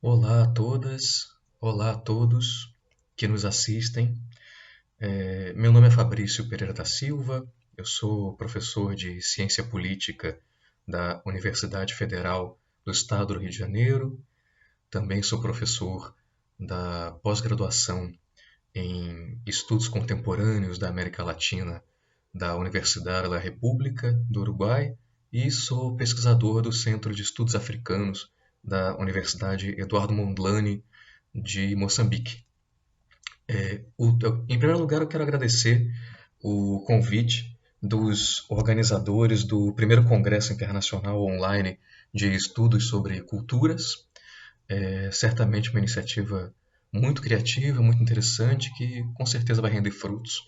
Olá a todas, olá a todos que nos assistem. Meu nome é Fabrício Pereira da Silva, eu sou professor de Ciência Política da Universidade Federal do Estado do Rio de Janeiro. Também sou professor da pós-graduação em Estudos Contemporâneos da América Latina da Universidade da República do Uruguai e sou pesquisador do Centro de Estudos Africanos da Universidade Eduardo Mondlane de Moçambique. Em primeiro lugar, eu quero agradecer o convite dos organizadores do primeiro Congresso Internacional Online de Estudos sobre Culturas. É certamente uma iniciativa muito criativa, muito interessante, que com certeza vai render frutos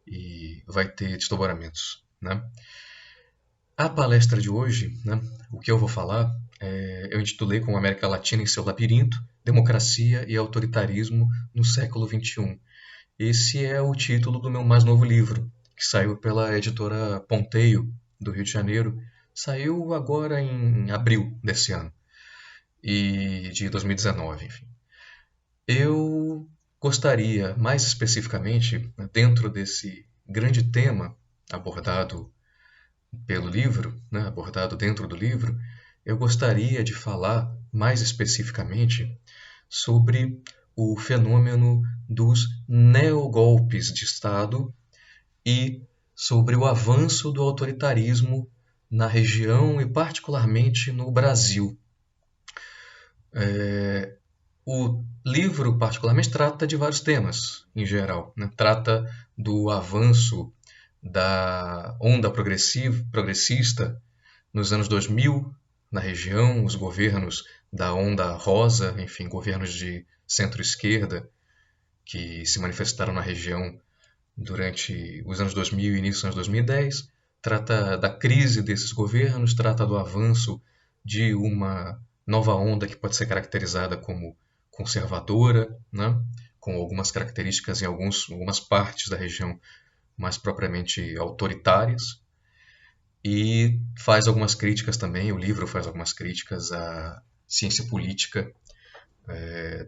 e vai ter desdobramentos, né? A palestra de hoje, né, o que eu vou falar, eu intitulei como América Latina em seu labirinto, democracia e autoritarismo no século XXI. Esse é o título do meu mais novo livro, que saiu pela editora Ponteio, do Rio de Janeiro. Saiu agora em abril desse ano, e de 2019, enfim. Eu gostaria, mais especificamente, dentro desse grande tema abordado pelo livro, né, abordado dentro do livro, eu gostaria de falar mais especificamente sobre o fenômeno dos neogolpes de Estado e sobre o avanço do autoritarismo na região e particularmente no Brasil. O livro, particularmente, trata de vários temas, em geral, né? Trata do avanço da onda progressista nos anos 2000 na região, os governos da onda rosa, enfim, governos de centro-esquerda que se manifestaram na região durante os anos 2000 e início dos anos 2010. Trata da crise desses governos, trata do avanço de uma nova onda que pode ser caracterizada como conservadora, né? Com algumas características em algumas partes da região mais propriamente autoritárias, e faz algumas críticas também, o livro faz algumas críticas à ciência política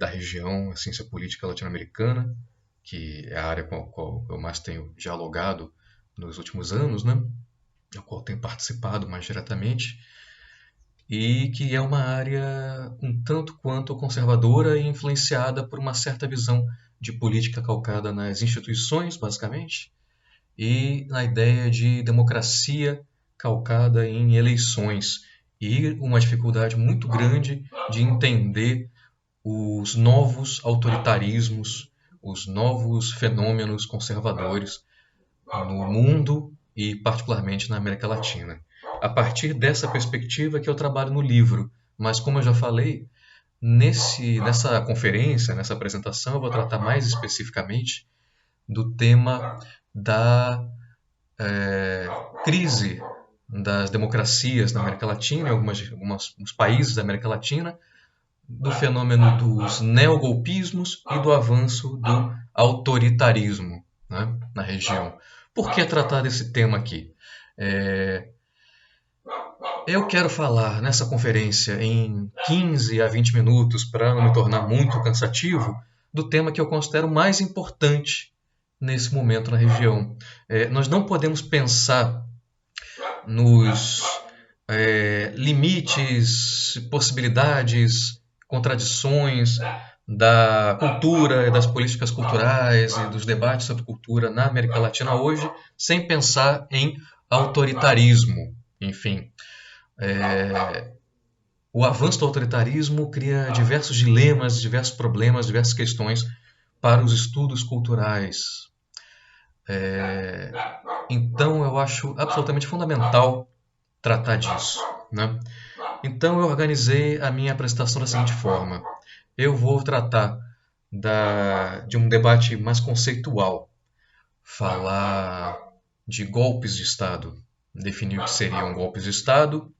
da região, a ciência política latino-americana, que é a área com a qual eu mais tenho dialogado nos últimos anos, né? A qual tenho participado mais diretamente, e que é uma área um tanto quanto conservadora e influenciada por uma certa visão de política calcada nas instituições, basicamente, e na ideia de democracia calcada em eleições, e uma dificuldade muito grande de entender os novos autoritarismos, os novos fenômenos conservadores no mundo e particularmente na América Latina. A partir dessa perspectiva que eu trabalho no livro, mas como eu já falei, nessa conferência, nessa apresentação, eu vou tratar mais especificamente do tema da crise das democracias na América Latina, em alguns países da América Latina, do fenômeno dos neogolpismos e do avanço do autoritarismo, né, na região. Por que tratar desse tema aqui? Eu quero falar nessa conferência em 15 a 20 minutos, para não me tornar muito cansativo, do tema que eu considero mais importante nesse momento na região. Nós não podemos pensar nos limites, possibilidades, contradições da cultura e das políticas culturais e dos debates sobre cultura na América Latina hoje, sem pensar em autoritarismo. Enfim, o avanço do autoritarismo cria diversos dilemas, diversos problemas, diversas questões para os estudos culturais. Então, eu acho absolutamente fundamental tratar disso, né? Então, eu organizei a minha apresentação da seguinte forma. Eu vou tratar de um debate mais conceitual, falar de golpes de Estado, definir o que seriam golpes de Estado,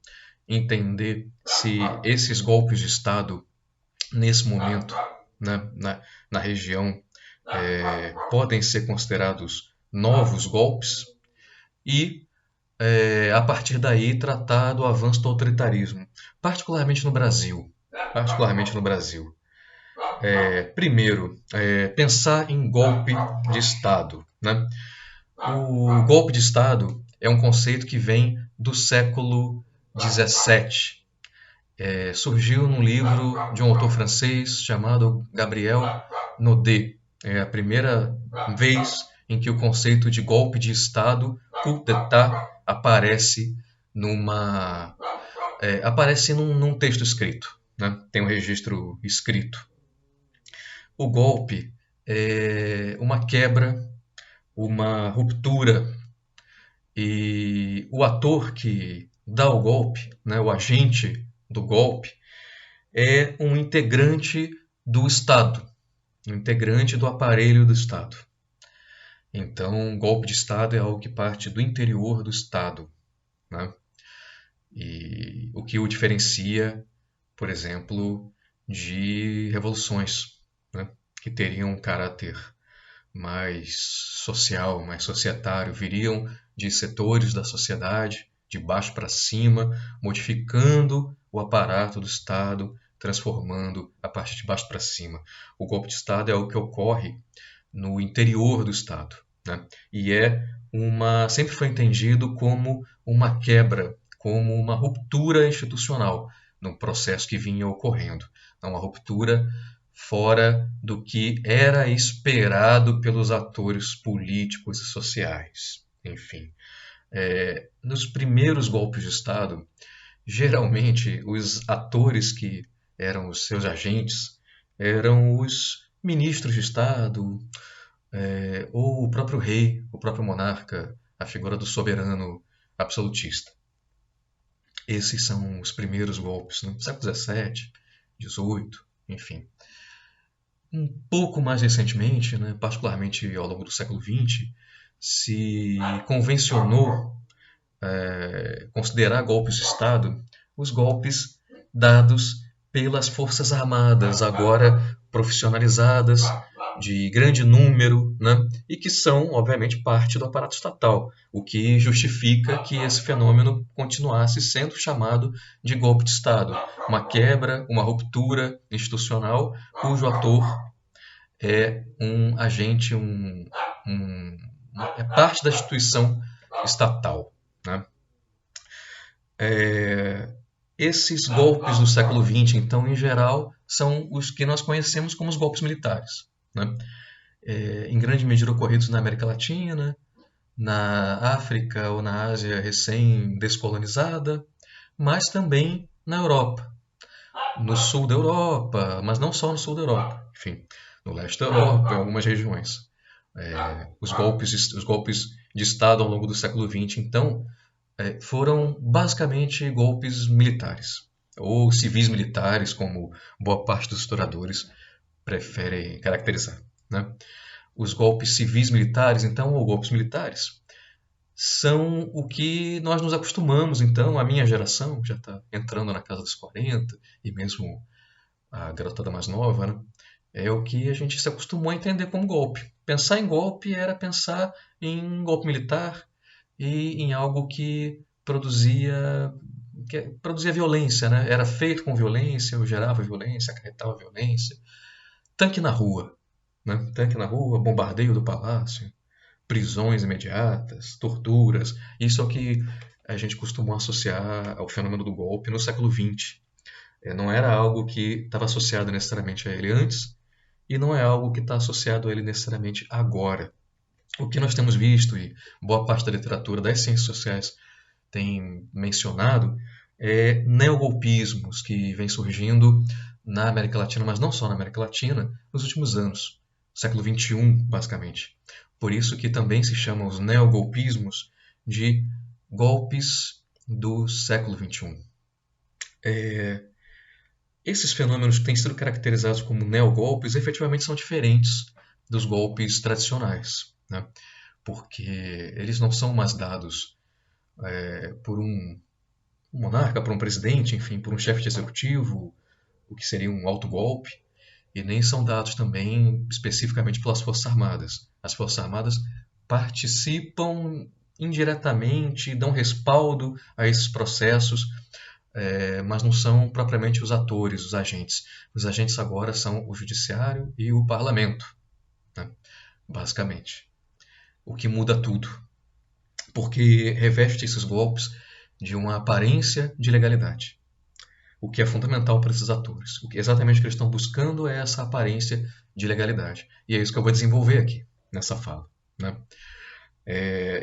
entender se esses golpes de Estado, nesse momento, né, na região, podem ser considerados novos golpes, e a partir daí tratar do avanço do autoritarismo, particularmente no Brasil. Particularmente no Brasil. Primeiro, pensar em golpe de Estado, né? O golpe de Estado é um conceito que vem do século XVII. Surgiu num livro de um autor francês chamado Gabriel Naudet. É a primeira vez em que o conceito de golpe de Estado, coup d'état, aparece num texto escrito, né? Tem um registro escrito. O golpe é uma quebra, uma ruptura, e o ator que dá o golpe, né, o agente do golpe, é um integrante do Estado, um integrante do aparelho do Estado. Então, golpe de Estado é algo que parte do interior do Estado, né? E o que o diferencia, por exemplo, de revoluções, né, que teriam um caráter mais social, mais societário, viriam de setores da sociedade, de baixo para cima, modificando o aparato do Estado, transformando a partir de baixo para cima. O golpe de Estado é o que ocorre no interior do Estado, né? E sempre foi entendido como uma quebra, como uma ruptura institucional no processo que vinha ocorrendo, uma ruptura fora do que era esperado pelos atores políticos e sociais. Enfim, nos primeiros golpes de Estado, geralmente os atores que eram os seus agentes eram os ministros de Estado, ou o próprio rei, o próprio monarca, a figura do soberano absolutista. Esses são os primeiros golpes, no século XVII, XVIII, enfim. Um pouco mais recentemente, né, particularmente ao longo do século XX, se convencionou considerar golpes de Estado os golpes dados pelas Forças Armadas, agora profissionalizadas, de grande número, né? E que são, obviamente, parte do aparato estatal, o que justifica que esse fenômeno continuasse sendo chamado de golpe de Estado, uma quebra, uma ruptura institucional, cujo ator é um agente, é parte da instituição estatal, né? Esses golpes do século XX, então, em geral, são os que nós conhecemos como os golpes militares, né? Em grande medida ocorridos na América Latina, na África ou na Ásia recém-descolonizada, mas também na Europa, no sul da Europa, mas não só no sul da Europa, enfim, no leste da Europa, em algumas regiões. Os golpes de Estado ao longo do século XX, então, foram basicamente golpes militares, ou civis militares, como boa parte dos historiadores preferem caracterizar, né? Os golpes civis militares, então, ou golpes militares, são o que nós nos acostumamos, então, a minha geração, que já está entrando na casa dos 40, e mesmo a garotada mais nova, né? É o que a gente se acostumou a entender como golpe. Pensar em golpe era pensar em golpe militar e em algo que produzia violência, né? Era feito com violência, ou gerava violência, acarretava violência. Tanque na rua, né? Tanque na rua, bombardeio do palácio, prisões imediatas, torturas. Isso é o que a gente costumou associar ao fenômeno do golpe no século XX. Não era algo que estava associado necessariamente a ele antes, e não é algo que está associado a ele necessariamente agora. O que nós temos visto, e boa parte da literatura das ciências sociais tem mencionado, é neogolpismos que vêm surgindo na América Latina, mas não só na América Latina, nos últimos anos, século XXI, basicamente. Por isso que também se chamam os neogolpismos de golpes do século XXI. Esses fenômenos que têm sido caracterizados como neogolpes efetivamente são diferentes dos golpes tradicionais, né? Porque eles não são mais dados por um monarca, por um presidente, enfim, por um chefe de executivo, o que seria um autogolpe, e nem são dados também especificamente pelas Forças Armadas. As Forças Armadas participam indiretamente, dão respaldo a esses processos, mas não são propriamente os atores, os agentes. Os agentes agora são o judiciário e o parlamento, né? Basicamente. O que muda tudo, porque reveste esses golpes de uma aparência de legalidade, o que é fundamental para esses atores. O que exatamente o que eles estão buscando é essa aparência de legalidade. E é isso que eu vou desenvolver aqui, nessa fala, né?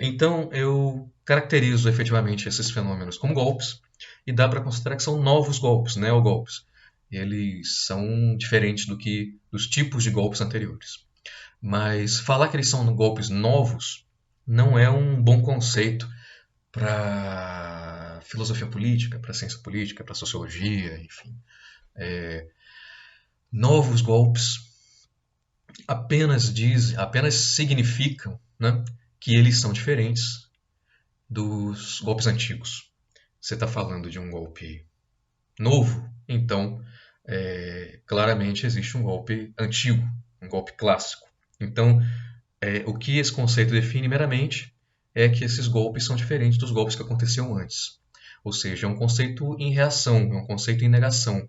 Então, eu caracterizo efetivamente esses fenômenos como golpes, e dá para considerar que são novos golpes, neogolpes. Eles são diferentes dos tipos de golpes anteriores. Mas falar que eles são golpes novos não é um bom conceito para filosofia política, para ciência política, para sociologia, enfim. Novos golpes apenas significam, né, que eles são diferentes dos golpes antigos. Você está falando de um golpe novo, então claramente existe um golpe antigo, um golpe clássico. Então, o que esse conceito define meramente é que esses golpes são diferentes dos golpes que aconteciam antes. Ou seja, é um conceito em reação, é um conceito em negação.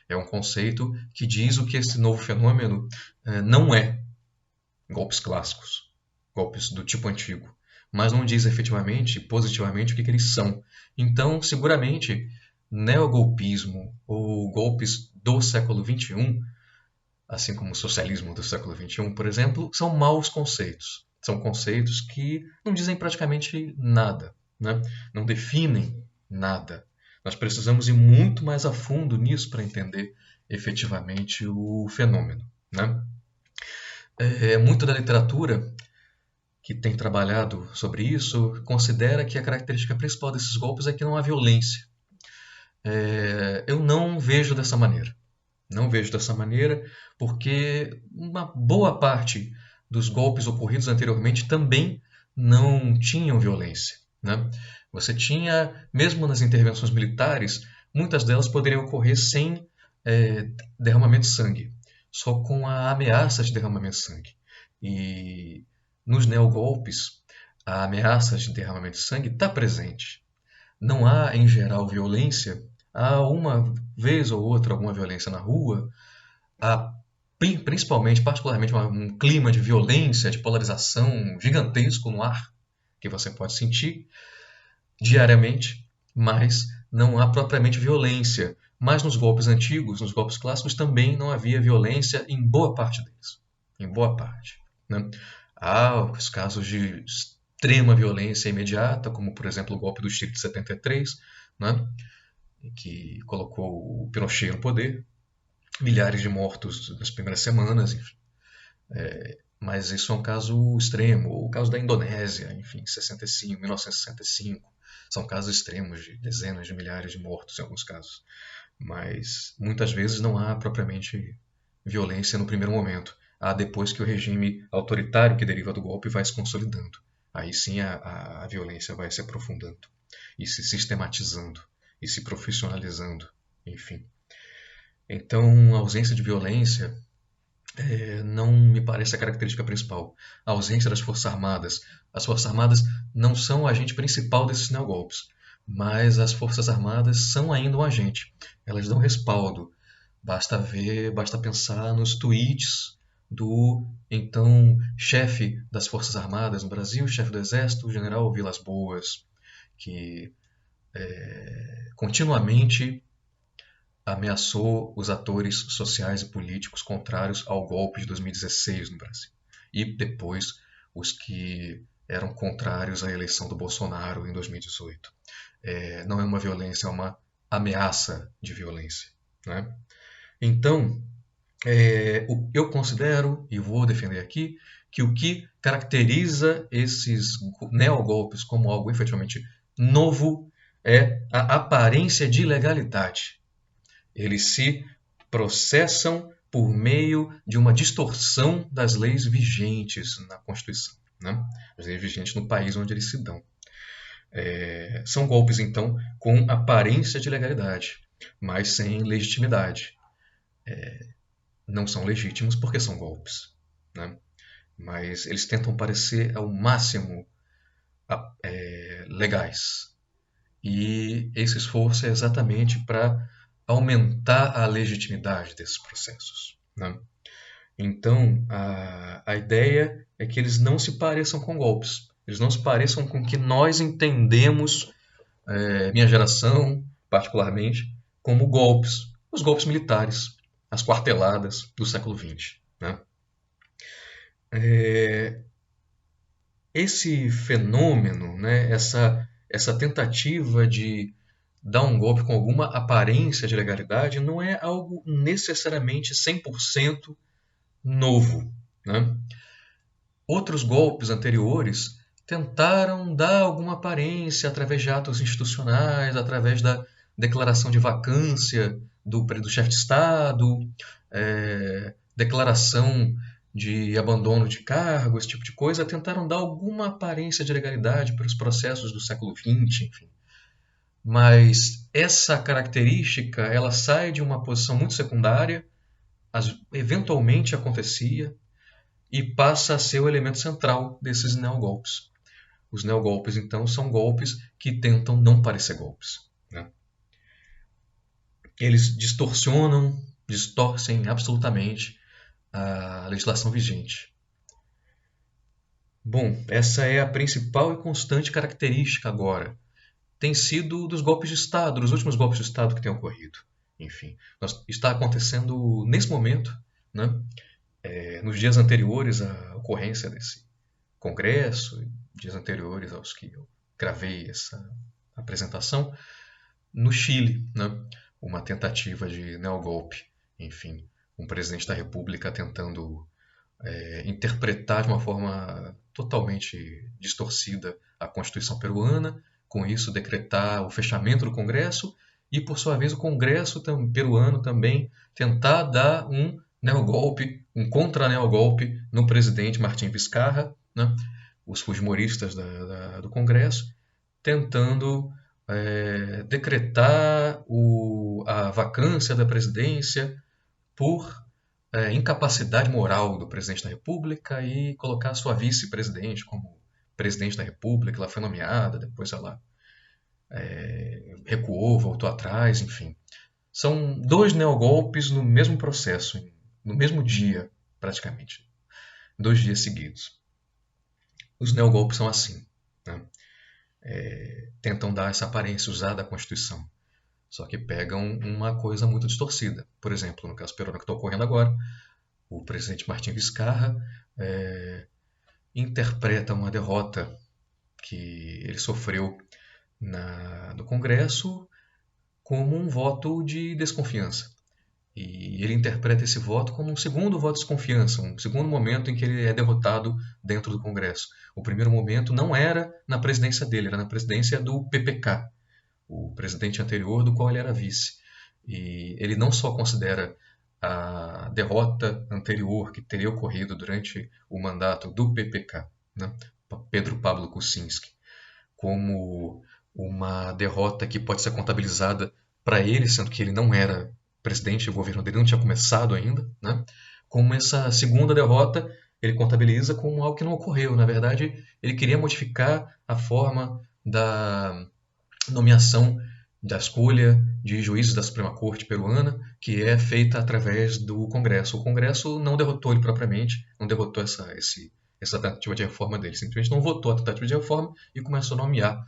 É um conceito que diz o que esse novo fenômeno não é. Golpes clássicos, golpes do tipo antigo, mas não diz efetivamente, positivamente, o que eles são. Então, seguramente, neogolpismo ou golpes do século XXI, assim como o socialismo do século XXI, por exemplo, são maus conceitos. São conceitos que não dizem praticamente nada, né? Não definem nada. Nós precisamos ir muito mais a fundo nisso para entender efetivamente o fenômeno, né? Muito da literatura que tem trabalhado sobre isso considera que a característica principal desses golpes é que não há violência. Eu não vejo dessa maneira. Não vejo dessa maneira porque uma boa parte dos golpes ocorridos anteriormente também não tinham violência, né? Você tinha, mesmo nas intervenções militares, muitas delas poderiam ocorrer sem derramamento de sangue, só com a ameaça de derramamento de sangue. E nos neogolpes, a ameaça de derramamento de sangue está presente. Não há, em geral, violência. Há uma vez ou outra alguma violência na rua. Há, principalmente, particularmente, um clima de violência, de polarização gigantesco no ar, que você pode sentir diariamente, mas não há propriamente violência. Mas nos golpes antigos, nos golpes clássicos, também não havia violência em boa parte deles. Em boa parte, né? Há os casos de extrema violência imediata, como, por exemplo, o golpe do Chile de 73, né? Que colocou o Pinochet no poder. Milhares de mortos nas primeiras semanas, enfim. Mas isso é um caso extremo. O caso da Indonésia, enfim, 1965. São casos extremos de dezenas de milhares de mortos em alguns casos. Mas muitas vezes não há propriamente violência no primeiro momento. Há depois que o regime autoritário que deriva do golpe vai se consolidando. Aí sim a violência vai se aprofundando e se sistematizando e se profissionalizando, enfim. Então, a ausência de violência não me parece a característica principal. A ausência das Forças Armadas. As Forças Armadas não são o agente principal desses neogolpes, mas as Forças Armadas são ainda um agente. Elas dão respaldo. Basta pensar nos tweets do então chefe das Forças Armadas no Brasil, chefe do Exército, o general Vilas Boas, que continuamente ameaçou os atores sociais e políticos contrários ao golpe de 2016 no Brasil. E depois os que eram contrários à eleição do Bolsonaro em 2018. Não é uma violência, é uma ameaça de violência, né? Então, eu considero, e vou defender aqui, que o que caracteriza esses neogolpes como algo efetivamente novo é a aparência de legalidade. Eles se processam por meio de uma distorção das leis vigentes na Constituição, né? As leis vigentes no país onde eles se dão. São golpes, então, com aparência de legalidade, mas sem legitimidade. Não são legítimos porque são golpes, né? Mas eles tentam parecer ao máximo legais. E esse esforço é exatamente para aumentar a legitimidade desses processos, né? Então, a ideia é que eles não se pareçam com golpes. Eles não se pareçam com o que nós entendemos, minha geração, particularmente, como golpes. Os golpes militares, as quarteladas do século XX, né? Esse fenômeno, né, essa tentativa de dar um golpe com alguma aparência de legalidade não é algo necessariamente 100% novo, né? Outros golpes anteriores tentaram dar alguma aparência através de atos institucionais, através da declaração de vacância do chefe de Estado, declaração de abandono de cargo, esse tipo de coisa, tentaram dar alguma aparência de legalidade para os processos do século XX, enfim. Mas essa característica ela sai de uma posição muito secundária, eventualmente acontecia, e passa a ser o elemento central desses neogolpes. Os neogolpes, então, são golpes que tentam não parecer golpes, né? Eles distorcem absolutamente a legislação vigente. Bom, essa é a principal e constante característica agora. Tem sido dos golpes de Estado, dos últimos golpes de Estado que têm ocorrido. Enfim, está acontecendo nesse momento, né? Nos dias anteriores à ocorrência desse congresso, dias anteriores aos que eu gravei essa apresentação, no Chile, né? Uma tentativa de neogolpe, enfim, um presidente da República tentando interpretar de uma forma totalmente distorcida a Constituição peruana, com isso decretar o fechamento do Congresso e, por sua vez, o Congresso peruano também tentar dar um neogolpe, um contra-neogolpe no presidente Martim Vizcarra, né? Os fujimoristas do Congresso, tentando decretar a vacância da presidência por incapacidade moral do presidente da República e colocar a sua vice-presidente como presidente da República. Ela foi nomeada, depois ela recuou, voltou atrás, enfim. São 2 neogolpes no mesmo processo, no mesmo dia, praticamente. 2 dias seguidos. Os neogolpes são assim, né? Tentam dar essa aparência usada da Constituição, só que pegam uma coisa muito distorcida. Por exemplo, no caso peruano que está ocorrendo agora, o presidente Martim Vizcarra interpreta uma derrota que ele sofreu no Congresso como um voto de desconfiança. E ele interpreta esse voto como um segundo voto de desconfiança, um segundo momento em que ele é derrotado dentro do Congresso. O primeiro momento não era na presidência dele, era na presidência do PPK, o presidente anterior do qual ele era vice. E ele não só considera a derrota anterior que teria ocorrido durante o mandato do PPK, né, Pedro Pablo Kuczynski, como uma derrota que pode ser contabilizada para ele, sendo que ele não era presidente, o governo dele não tinha começado ainda, né? Como essa segunda derrota ele contabiliza como algo que não ocorreu. Na verdade, ele queria modificar a forma da nomeação, da escolha de juízes da Suprema Corte peruana, que é feita através do Congresso. O Congresso não derrotou ele propriamente, não derrotou essa tentativa de reforma dele, simplesmente não votou a tentativa de reforma e começou a nomear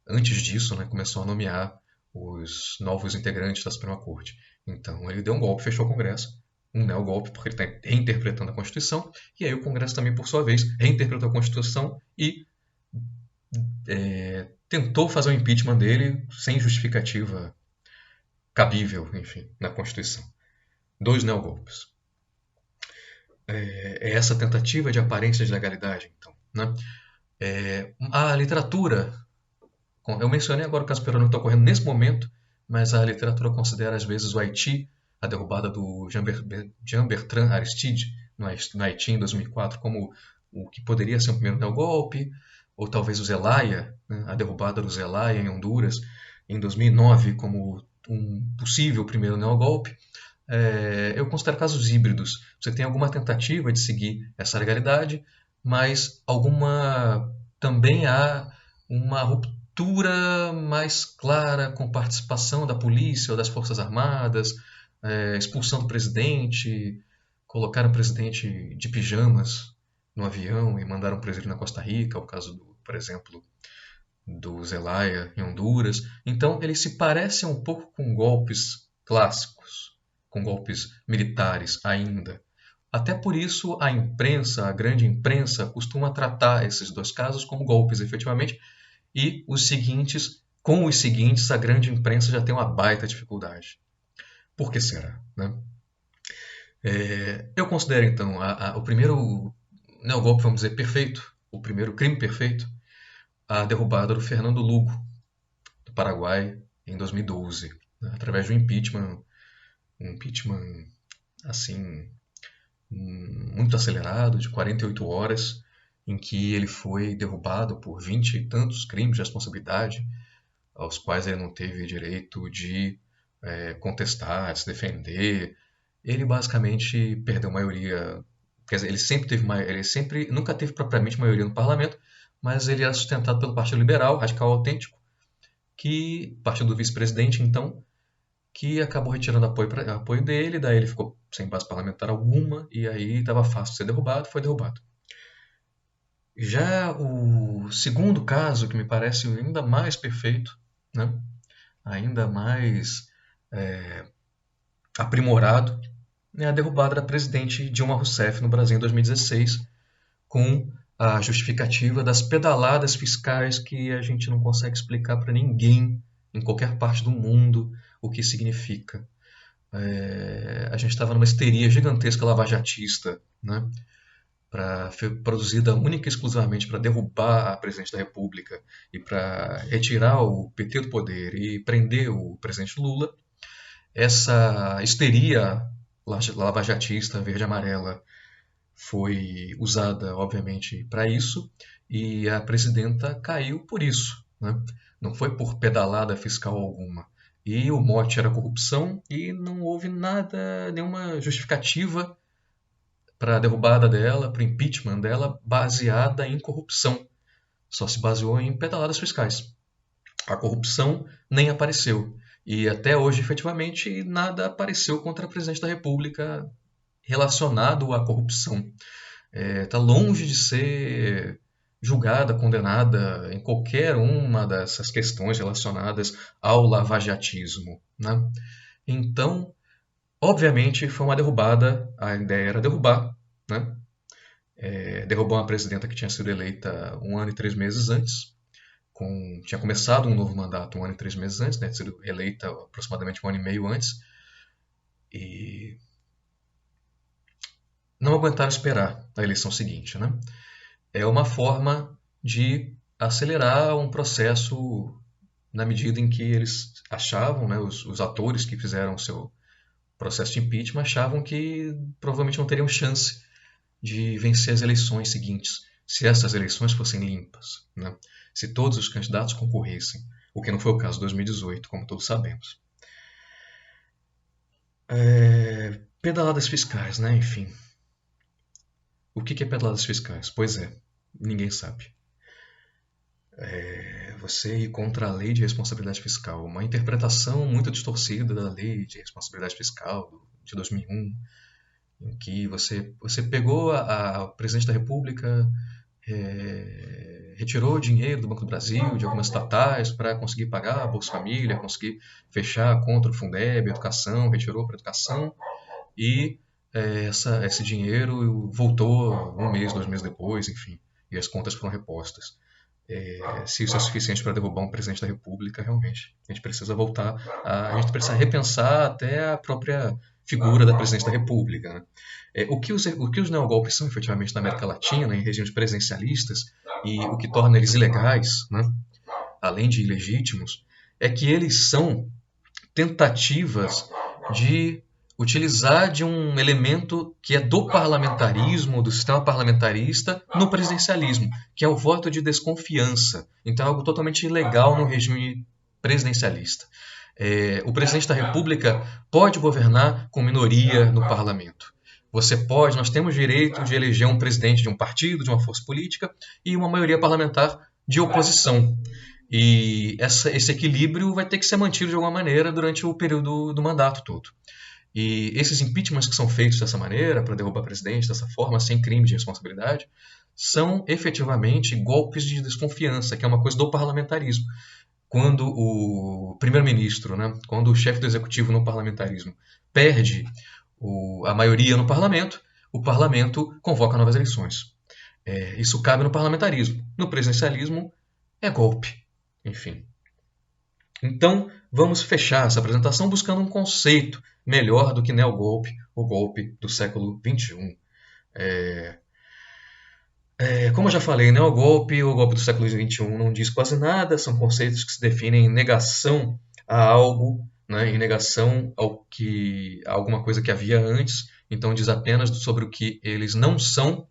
antes disso, né, começou a nomear os novos integrantes da Suprema Corte. Então ele deu um golpe, fechou o Congresso, um neogolpe, porque ele está reinterpretando a Constituição, e aí o Congresso também, por sua vez, reinterpretou a Constituição e tentou fazer o impeachment dele sem justificativa cabível, enfim, na Constituição. 2 neogolpes. É essa tentativa de aparência de legalidade, então, né? A literatura, eu mencionei agora o caso peruano que está ocorrendo nesse momento, mas a literatura considera às vezes o Haiti, a derrubada do Jean-Bertrand Aristide no Haiti em 2004, como o que poderia ser o primeiro neogolpe, ou talvez o Zelaya, né, a derrubada do Zelaya em Honduras em 2009 como um possível primeiro neogolpe. Eu considero casos híbridos. Você tem alguma tentativa de seguir essa legalidade, mas também há uma ruptura mais clara com participação da polícia ou das Forças Armadas, expulsão do presidente, colocaram o presidente de pijamas no avião e mandaram preso ele na Costa Rica, o caso, por exemplo, do Zelaya em Honduras. Então, ele se parece um pouco com golpes clássicos, com golpes militares ainda. Até por isso, a imprensa, a grande imprensa, costuma tratar esses dois casos como golpes, efetivamente, e com os seguintes, a grande imprensa já tem uma baita dificuldade. Por que será, né? Eu considero, então, o primeiro golpe, vamos dizer, perfeito, o primeiro crime perfeito, a derrubada do Fernando Lugo, do Paraguai, em 2012, né, através de um impeachment, assim, muito acelerado, de 48 horas, em que ele foi derrubado por 20 e tantos crimes de responsabilidade, aos quais ele não teve direito de contestar, de se defender. Ele basicamente perdeu maioria, quer dizer, ele nunca teve propriamente maioria no parlamento, mas ele era sustentado pelo Partido Liberal, Radical Autêntico, partido do vice-presidente, então, que acabou retirando apoio dele, daí ele ficou sem base parlamentar alguma, e aí estava fácil de ser derrubado, foi derrubado. Já o segundo caso, que me parece ainda mais perfeito, né? Ainda mais aprimorado, é a derrubada da presidente Dilma Rousseff no Brasil em 2016, com a justificativa das pedaladas fiscais que a gente não consegue explicar para ninguém em qualquer parte do mundo o que significa. A gente estava numa histeria gigantesca lavajatista, né? Produzida única e exclusivamente para derrubar a presidente da República e para retirar o PT do poder e prender o presidente Lula. Essa histeria lavajatista verde-amarela foi usada, obviamente, para isso, e a presidenta caiu por isso, né? Não foi por pedalada fiscal alguma. E o mote era corrupção e não houve nenhuma justificativa para a derrubada dela, para o impeachment dela, baseada em corrupção. Só se baseou em pedaladas fiscais. A corrupção nem apareceu. E até hoje, efetivamente, nada apareceu contra a presidente da República relacionado à corrupção. Está longe de ser julgada, condenada em qualquer uma dessas questões relacionadas ao lavajatismo, né? Então, obviamente, foi uma derrubada, a ideia era derrubar, né? Derrubar uma presidenta que tinha sido eleita 1 ano e 3 meses antes, tinha começado um novo mandato 1 ano e 3 meses antes, né? Tinha sido eleita aproximadamente 1 ano e meio antes, e não aguentaram esperar a eleição seguinte, né? É uma forma de acelerar um processo na medida em que eles achavam, né, os atores que fizeram o seu processo de impeachment achavam que provavelmente não teriam chance de vencer as eleições seguintes, se essas eleições fossem limpas, né? Se todos os candidatos concorressem, o que não foi o caso de 2018, como todos sabemos. Pedaladas fiscais, né? Enfim. O que é pedaladas fiscais? Pois é, ninguém sabe. Você ir contra a lei de responsabilidade fiscal, uma interpretação muito distorcida da lei de responsabilidade fiscal de 2001, em que você pegou a presidente da República, retirou dinheiro do Banco do Brasil, de algumas estatais, para conseguir pagar a Bolsa Família, conseguir fechar contra o Fundeb, educação, retirou para a educação, e esse dinheiro voltou 1 mês, 2 meses depois, enfim, e as contas foram repostas. Se isso é suficiente para derrubar um presidente da República, realmente, a gente precisa repensar até a própria figura da presidente da República, né? O que os neogolpes são efetivamente na América Latina, em regimes presidencialistas, e o que torna eles ilegais, né, além de ilegítimos, é que eles são tentativas de utilizar de um elemento que é do parlamentarismo, do sistema parlamentarista, no presidencialismo, que é o voto de desconfiança. Então é algo totalmente ilegal no regime presidencialista. O presidente da República pode governar com minoria no parlamento. Nós temos direito de eleger um presidente de um partido, de uma força política, e uma maioria parlamentar de oposição. E esse equilíbrio vai ter que ser mantido de alguma maneira durante o período do mandato todo. E esses impeachments que são feitos dessa maneira, para derrubar presidente dessa forma, sem crime de responsabilidade, são efetivamente golpes de desconfiança, que é uma coisa do parlamentarismo. Quando o primeiro-ministro, né, quando o chefe do executivo no parlamentarismo perde a maioria no parlamento, o parlamento convoca novas eleições. Isso cabe no parlamentarismo. No presidencialismo, é golpe. Enfim. Então, vamos fechar essa apresentação buscando um conceito melhor do que neogolpe, o golpe do século XXI. Como eu já falei, neogolpe ou golpe do século XXI não diz quase nada, são conceitos que se definem em negação a algo, né, em negação a alguma coisa que havia antes, então diz apenas sobre o que eles não são.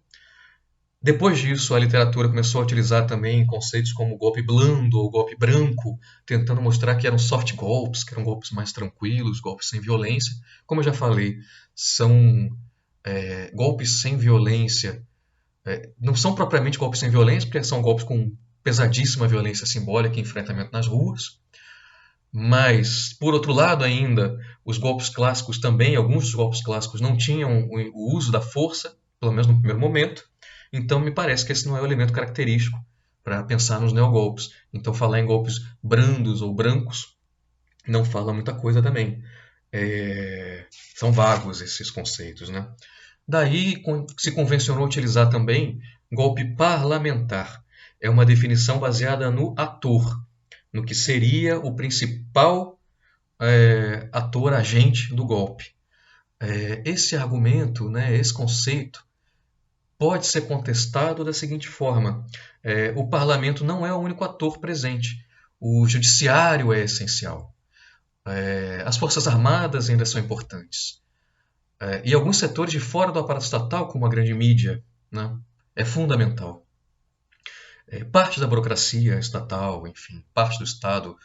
Depois disso, a literatura começou a utilizar também conceitos como golpe blando ou golpe branco, tentando mostrar que eram soft golpes, que eram golpes mais tranquilos, golpes sem violência. Como eu já falei, são golpes sem violência. Não são propriamente golpes sem violência, porque são golpes com pesadíssima violência simbólica e enfrentamento nas ruas. Mas, por outro lado ainda, os golpes clássicos também, alguns dos golpes clássicos não tinham o uso da força, pelo menos no primeiro momento. Então, me parece que esse não é o elemento característico para pensar nos neogolpes. Então, falar em golpes brandos ou brancos não fala muita coisa também. São vagos esses conceitos, né? Daí se convencionou utilizar também golpe parlamentar. É uma definição baseada no ator, no que seria o principal ator agente do golpe. Esse argumento, né, esse conceito, pode ser contestado da seguinte forma: o parlamento não é o único ator presente, o judiciário é essencial, as forças armadas ainda são importantes, e alguns setores de fora do aparato estatal, como a grande mídia, né, é fundamental. Parte da burocracia estatal, enfim, parte do Estado,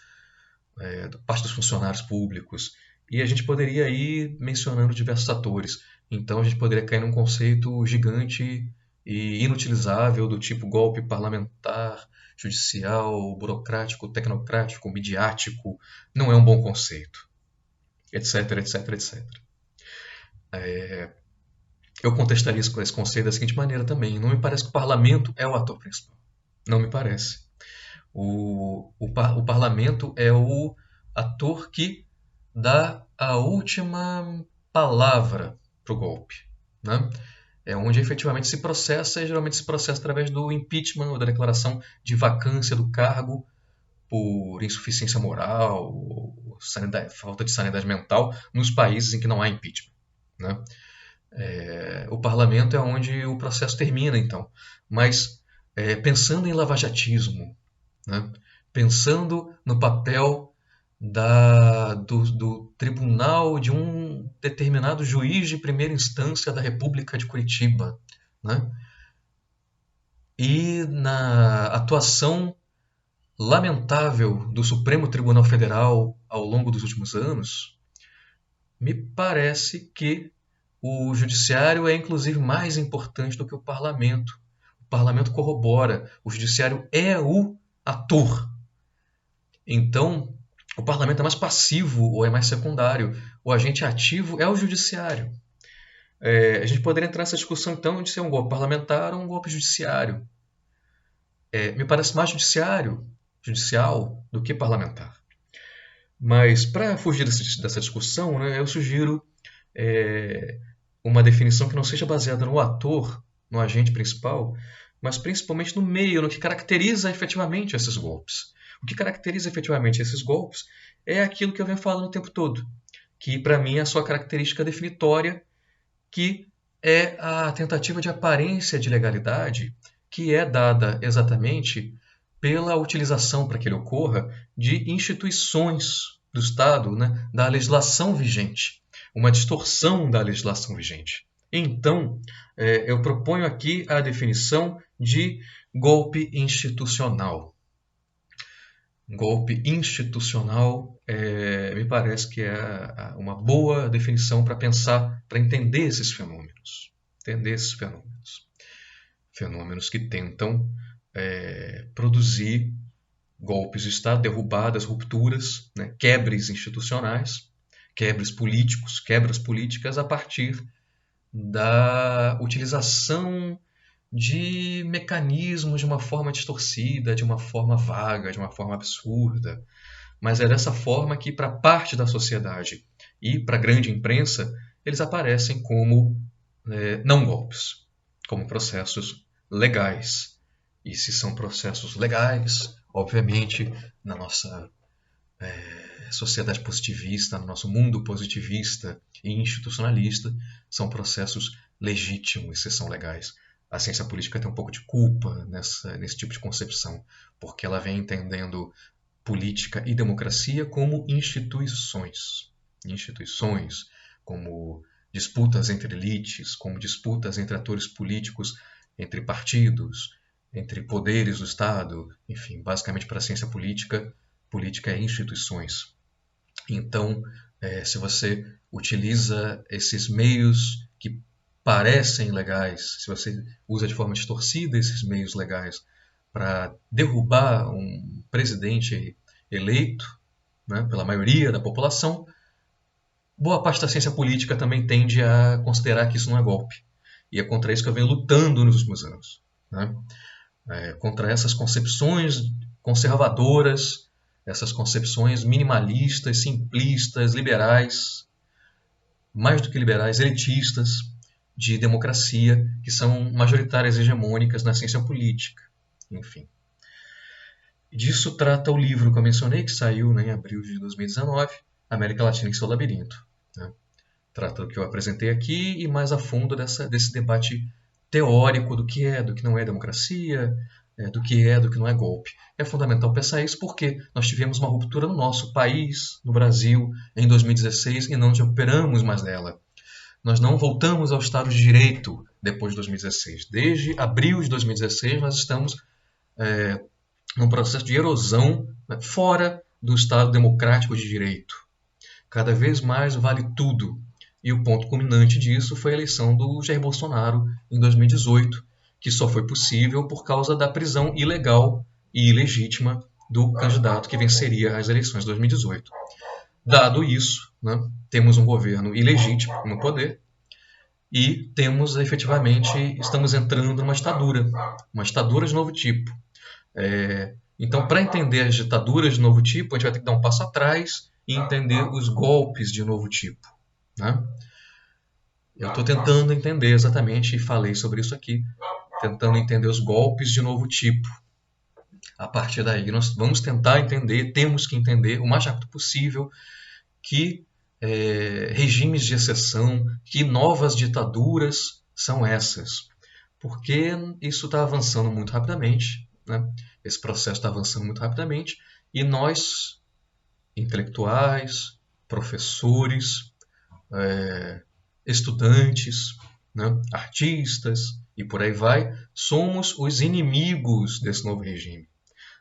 parte dos funcionários públicos, e a gente poderia ir mencionando diversos atores. Então a gente poderia cair num conceito gigante e inutilizável do tipo golpe parlamentar, judicial, burocrático, tecnocrático, midiático. Não é um bom conceito, etc, etc, etc. Eu contestaria esse conceito da seguinte maneira também: não me parece que o parlamento é o ator principal. Não me parece. O parlamento é o ator que dá a última palavra para o golpe, né? É onde efetivamente se processa, e geralmente se processa através do impeachment ou da declaração de vacância do cargo por insuficiência moral ou falta de sanidade mental nos países em que não há impeachment, né? O parlamento é onde o processo termina, então. Mas pensando em lavajatismo, né? Pensando no papel do tribunal de um determinado juiz de primeira instância da República de Curitiba, né? E na atuação lamentável do Supremo Tribunal Federal ao longo dos últimos anos, me parece que o judiciário é inclusive mais importante do que o parlamento. O parlamento corrobora, o judiciário é o ator. Então, o parlamento é mais passivo ou é mais secundário. O agente ativo é o judiciário. A gente poderia entrar nessa discussão, então, de ser um golpe parlamentar ou um golpe judiciário. Me parece mais judicial do que parlamentar. Mas, para fugir dessa discussão, né, eu sugiro uma definição que não seja baseada no ator, no agente principal, mas principalmente no meio, no que caracteriza efetivamente esses golpes. O que caracteriza efetivamente esses golpes é aquilo que eu venho falando o tempo todo, que para mim é a sua característica definitória, que é a tentativa de aparência de legalidade, que é dada exatamente pela utilização, para que ele ocorra, de instituições do Estado, né, da legislação vigente, uma distorção da legislação vigente. Então, eu proponho aqui a definição de golpe institucional. Golpe institucional me parece que é uma boa definição para pensar, para entender esses fenômenos. Entender esses fenômenos. Fenômenos que tentam produzir golpes de Estado, derrubadas, rupturas, né, quebres institucionais, quebres políticos, quebras políticas a partir da utilização de mecanismos de uma forma distorcida, de uma forma vaga, de uma forma absurda. Mas é dessa forma que, para parte da sociedade e para a grande imprensa, eles aparecem como não golpes, como processos legais. E se são processos legais, obviamente, na nossa sociedade positivista, no nosso mundo positivista e institucionalista, são processos legítimos se são legais. A ciência política tem um pouco de culpa nesse tipo de concepção, porque ela vem entendendo política e democracia como instituições. Instituições, como disputas entre elites, como disputas entre atores políticos, entre partidos, entre poderes do Estado, enfim, basicamente para a ciência política, política é instituições. Então, se você utiliza esses meios que parecem legais, se você usa de forma distorcida esses meios legais para derrubar um presidente eleito, né, pela maioria da população, boa parte da ciência política também tende a considerar que isso não é golpe. E é contra isso que eu venho lutando nos últimos anos. Né? Contra essas concepções conservadoras, essas concepções minimalistas, simplistas, liberais, mais do que liberais, elitistas, de democracia, que são majoritárias e hegemônicas na ciência política. Enfim. Disso trata o livro que eu mencionei, que saiu em abril de 2019, América Latina em seu Labirinto. Né? Trata do que eu apresentei aqui e mais a fundo desse debate teórico do que é, do que não é democracia, do que não é golpe. É fundamental pensar isso porque nós tivemos uma ruptura no nosso país, no Brasil, em 2016 e não nos recuperamos mais dela. Nós não voltamos ao Estado de Direito depois de 2016. Desde abril de 2016 nós estamos num processo de erosão, né, fora do Estado democrático de direito. Cada vez mais vale tudo. E o ponto culminante disso foi a eleição do Jair Bolsonaro em 2018, que só foi possível por causa da prisão ilegal e ilegítima do candidato que venceria as eleições de 2018. Dado isso, né, temos um governo ilegítimo no poder e estamos entrando numa ditadura de novo tipo. Então, para entender as ditaduras de novo tipo, a gente vai ter que dar um passo atrás e entender os golpes de novo tipo. Né? Eu estou tentando entender exatamente, e falei sobre isso aqui, tentando entender os golpes de novo tipo. A partir daí, nós vamos tentar entender, temos que entender o mais rápido possível que regimes de exceção, que novas ditaduras são essas. Porque isso está avançando muito rapidamente, né? Esse processo está avançando muito rapidamente e nós, intelectuais, professores, estudantes, né, artistas e por aí vai, somos os inimigos desse novo regime.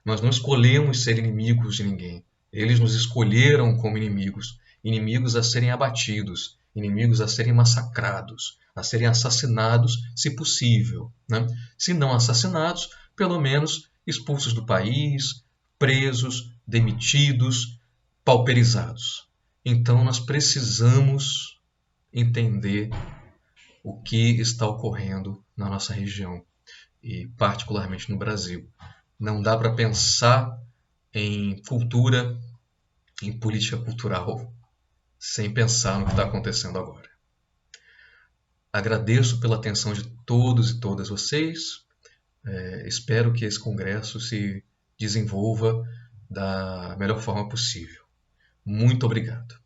Nós não escolhemos ser inimigos de ninguém. Eles nos escolheram como inimigos, inimigos a serem abatidos, inimigos a serem massacrados, a serem assassinados, se possível. Né? Se não assassinados, pelo menos expulsos do país, presos, demitidos, pauperizados. Então nós precisamos entender o que está ocorrendo na nossa região e particularmente no Brasil. Não dá para pensar em cultura, em política cultural, sem pensar no que está acontecendo agora. Agradeço pela atenção de todos e todas vocês. Espero que esse congresso se desenvolva da melhor forma possível. Muito obrigado.